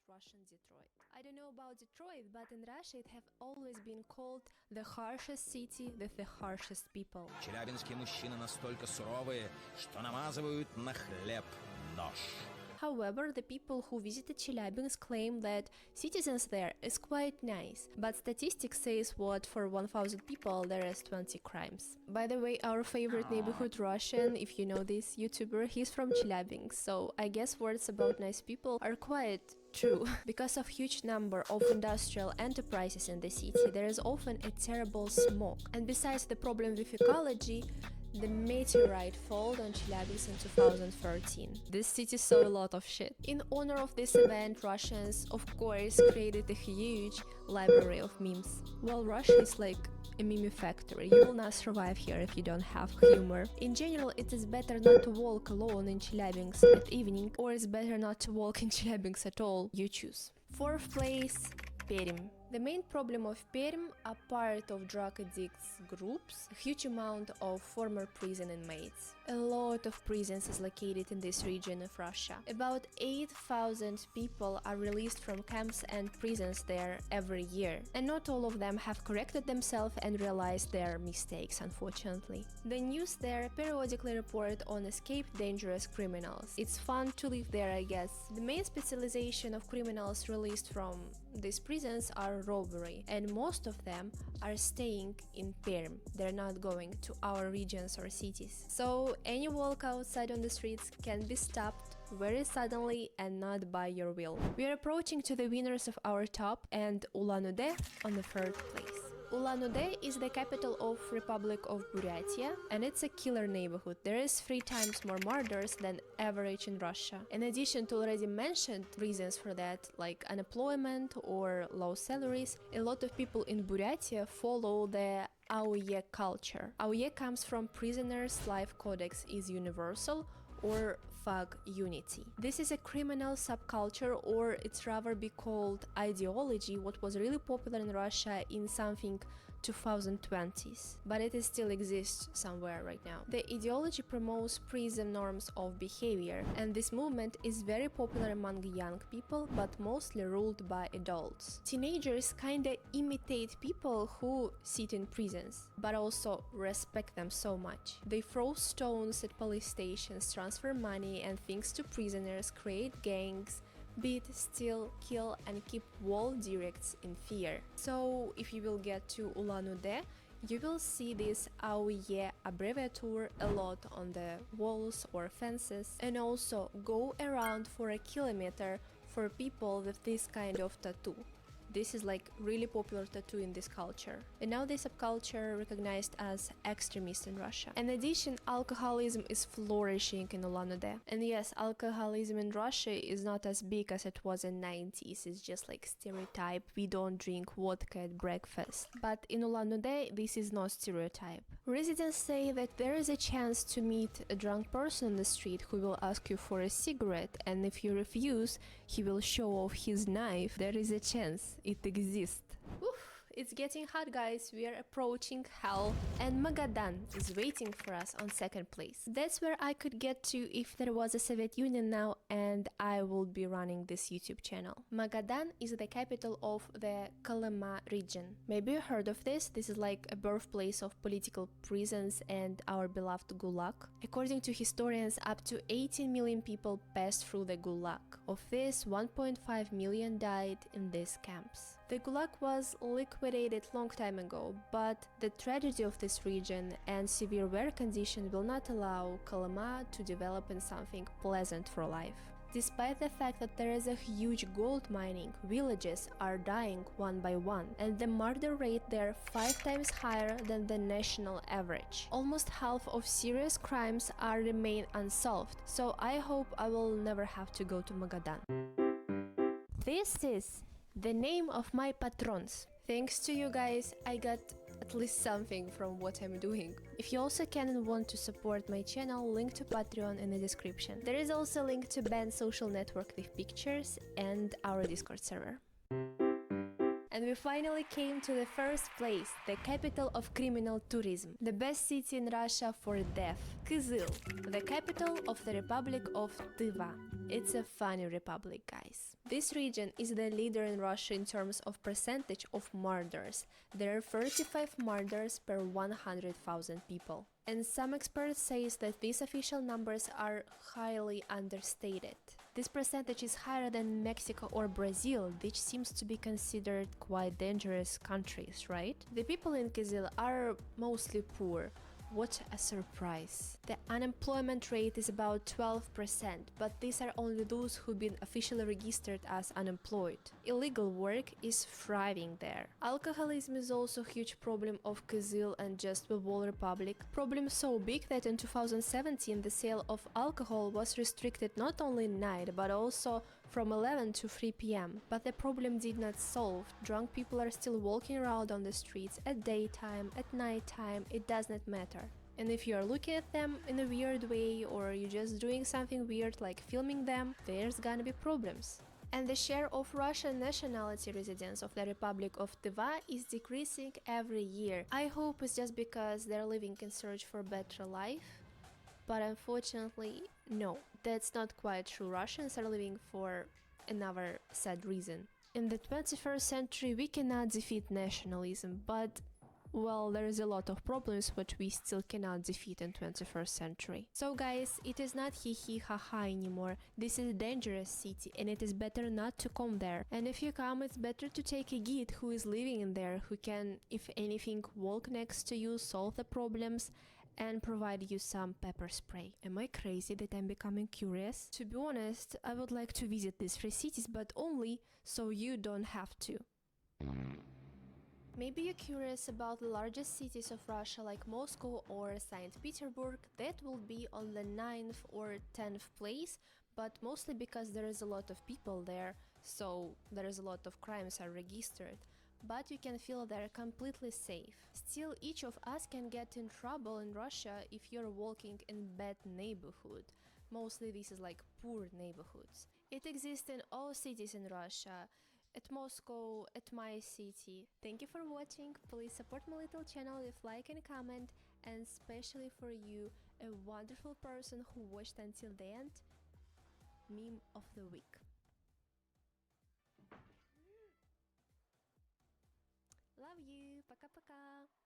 Russian Detroit. I don't know about Detroit, but in Russia it have always been called the harshest city with the harshest people. Челябинские мужчины настолько суровые, что намазывают на хлеб нож. However, the people who visited Chelyabinsk claim that citizens there is quite nice, but statistics says what for 1000 people there is 20 crimes. By the way, our favorite neighborhood Russian, if you know this YouTuber, he's from Chelyabinsk, so I guess words about nice people are quite true. Because of huge number of industrial enterprises in the city, there is often a terrible smoke. And besides the problem with ecology, the meteorite fell on Chelyabinsk in 2013. This city saw a lot of shit. In honor of this event, Russians, of course, created a huge library of memes. Well, Russia is like a meme factory. You will not survive here if you don't have humor. In general, it is better not to walk alone in Chelyabinsk at evening, or it's better not to walk in Chelyabinsk at all. You choose. Fourth place, Perm. The main problem of Perm, apart of drug addicts groups, a huge amount of former prison inmates. A lot of prisons is located in this region of Russia. About 8,000 people are released from camps and prisons there every year, and not all of them have corrected themselves and realized their mistakes, unfortunately. The news there periodically report on escaped dangerous criminals. It's fun to live there, I guess. The main specialization of criminals released from these prisons are robbery, and most of them are staying in Perm. They're not going to our regions or cities. So any walk outside on the streets can be stopped very suddenly and not by your will. We are approaching to the winners of our top, and Ulan-Ude on the third place. Ulan-Ude is the capital of Republic of Buryatia, and it's a killer neighborhood. There is 3 times more murders than average in Russia. In addition to already mentioned reasons for that, like unemployment or low salaries, a lot of people in Buryatia follow the AUE culture. AUE comes from Prisoners' Life Codex is Universal, or Fag Unity. This is a criminal subculture, or it's rather be called ideology, what was really popular in Russia in something 2020s, but it still exists somewhere right now. The ideology promotes prison norms of behavior, and this movement is very popular among young people, but mostly ruled by adults. Teenagers kinda imitate people who sit in prisons, but also respect them so much. They throw stones at police stations, transfer money and things to prisoners, create gangs, beat, steal, kill, and keep wall directs in fear. So if you will get to Ulan-Ude, you will see this AUE abbreviature a lot on the walls or fences, and also go around for a kilometer for people with this kind of tattoo. This is like really popular tattoo in this culture. And now this subculture recognized as extremist in Russia. In addition, alcoholism is flourishing in Ulan-Ude. And yes, alcoholism in Russia is not as big as it was in 90s. It's just like stereotype. We don't drink vodka at breakfast. But in Ulan-Ude, this is not stereotype. Residents say that there is a chance to meet a drunk person on the street who will ask you for a cigarette, and if you refuse, he will show off his knife. There is a chance. It exists. Oof. It's getting hot, guys. We are approaching hell, and Magadan is waiting for us on second place. That's where I could get to if there was a Soviet Union now and I would be running this YouTube channel. Magadan is the capital of the Kolyma region. Maybe you heard of this. This is like a birthplace of political prisons and our beloved Gulag. According to historians, up to 18 million people passed through the Gulag. Of this, 1.5 million died in these camps. The Gulag was liquidated long time ago, but the tragedy of this region and severe weather conditions will not allow Kolyma to develop in something pleasant for life. Despite the fact that there is a huge gold mining, villages are dying one by one, and the murder rate there 5 times higher than the national average. Almost half of serious crimes are remain unsolved, so I hope I will never have to go to Magadan. This is the name of my patrons. Thanks to you guys, I got at least something from what I'm doing. If you also can and want to support my channel, link to Patreon in the description. There is also a link to Band's social network with pictures and our Discord server. And we finally came to the first place, the capital of criminal tourism, the best city in Russia for death, Kyzyl, the capital of the Republic of Tыva. It's a funny republic, guys. This region is the leader in Russia in terms of percentage of murders. There are 35 murders per 100,000 people. And some experts say that these official numbers are highly understated. This percentage is higher than Mexico or Brazil, which seems to be considered quite dangerous countries, right? The people in Kyzyl are mostly poor. What a surprise. The unemployment rate is about 12%, but these are only those who've been officially registered as unemployed. Illegal work is thriving there. Alcoholism is also a huge problem of Kyzyl and just the whole republic. Problem so big that in 2017 the sale of alcohol was restricted not only at night but also from 11 to 3 p.m. But the problem did not solve. Drunk people are still walking around on the streets at daytime, at nighttime, it does not matter. And if you are looking at them in a weird way or you're just doing something weird like filming them, there's gonna be problems. And the share of Russian nationality residents of the Republic of Tver is decreasing every year. I hope it's just because they're living in search for a better life. But unfortunately, no, that's not quite true. Russians are living for another sad reason. In the 21st century, we cannot defeat nationalism, but well, there is a lot of problems which we still cannot defeat in 21st century. So guys, it is not hee ha ha anymore. This is a dangerous city and it is better not to come there. And if you come, it's better to take a guide who is living in there, who can, if anything, walk next to you, solve the problems, and provide you some pepper spray. Am I crazy that I'm becoming curious? To be honest, I would like to visit these 3 cities, but only so you don't have to. Maybe you're curious about the largest cities of Russia like Moscow or St. Petersburg. That will be on the 9th or 10th place, but mostly because there is a lot of people there, so there is a lot of crimes are registered. But you can feel they're completely safe. Still, each of us can get in trouble in Russia if you're walking in bad neighborhood. Mostly this is like poor neighborhoods. It exists in all cities in Russia, at Moscow, at my city. Thank you for watching, please support my little channel with like and comment, and especially for you, a wonderful person who watched until the end, meme of the week. Love you, пока-пока!